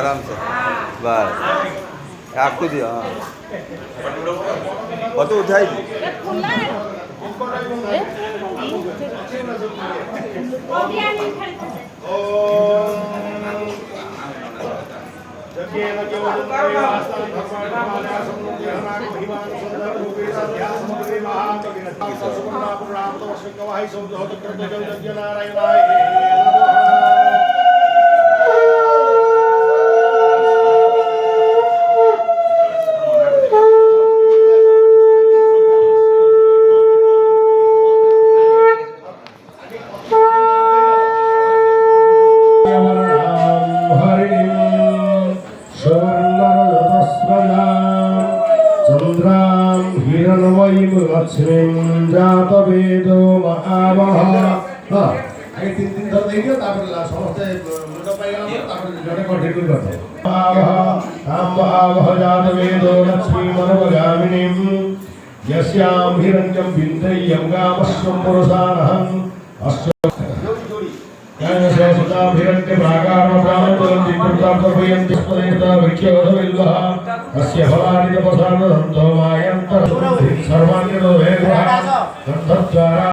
आराम से बस आपको दिया तो उठाई जातवेदो महावह आगे तीन थर देखियो तापर समस्त मुंड पाइगला तापर जने कंटिन्यू करते महावह जातवेदो लक्ष्मी मनोगामिनीं यस्यां हिरण्यं बिन्दयं गामस्वं पुरुषानहं अष्ट ज्ञानसोसुतां हिरण्यभागारमप्राणतोन्ति कृतार्थभयन्ति स्मरेत वृक्षोधविल्वः अस्य फलानि तपसानदन्तो मायन्तः सर्वाण्यतो वेदः गन्धद्वारा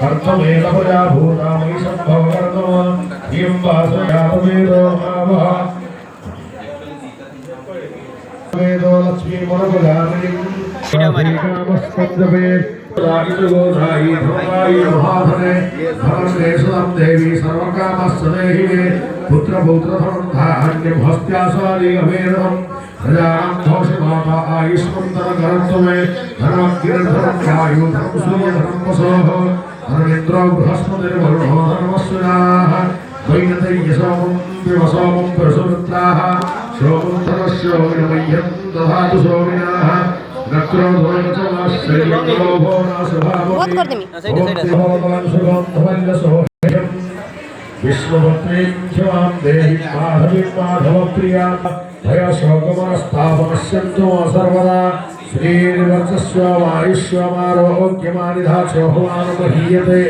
कर्तमेव प्रजा भूतामयि सम्भवकर्तम इयं वासयातवेदो महावः वेदो लक्ष्मी मनोगामिनीं रागितगोधायि धर्मायि महाधने धर्मेशं देवी सर्वकामस्सदेहि पुत्रपौत्रधनधान्यं हस्त्यासादि अवेदनं प्रजानां घोषमाता आयुष्मन्तरकरन्तु मे धनमग्निर्धनं वायुधनं सूर्यधनं वसोः धर्मेन्द्रो बृहस्पतिर्वरुणो धर्मस्विनाः वैनतैयसोमं विवसोमं प्रसुमित्राः सोमन्तरस्यो विनमह्यं दधातु सोमिनाः बहुत कर देमी विष्णुभक्तिं क्षमां देहि माधवीं माधवप्रिया भय शोकमनस्तापनश्यन्तु सर्वदा श्रीर्वर्चस्वमायुष्यमारोग्यमानिधाचो भवानुमहीयते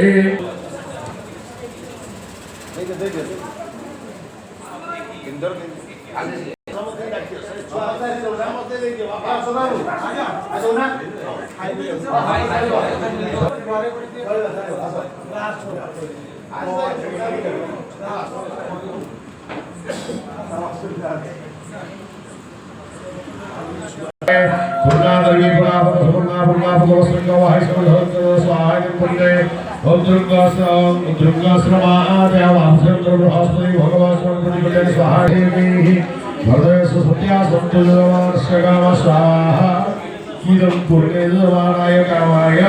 स्वाहा इदं पूर्णे कामाय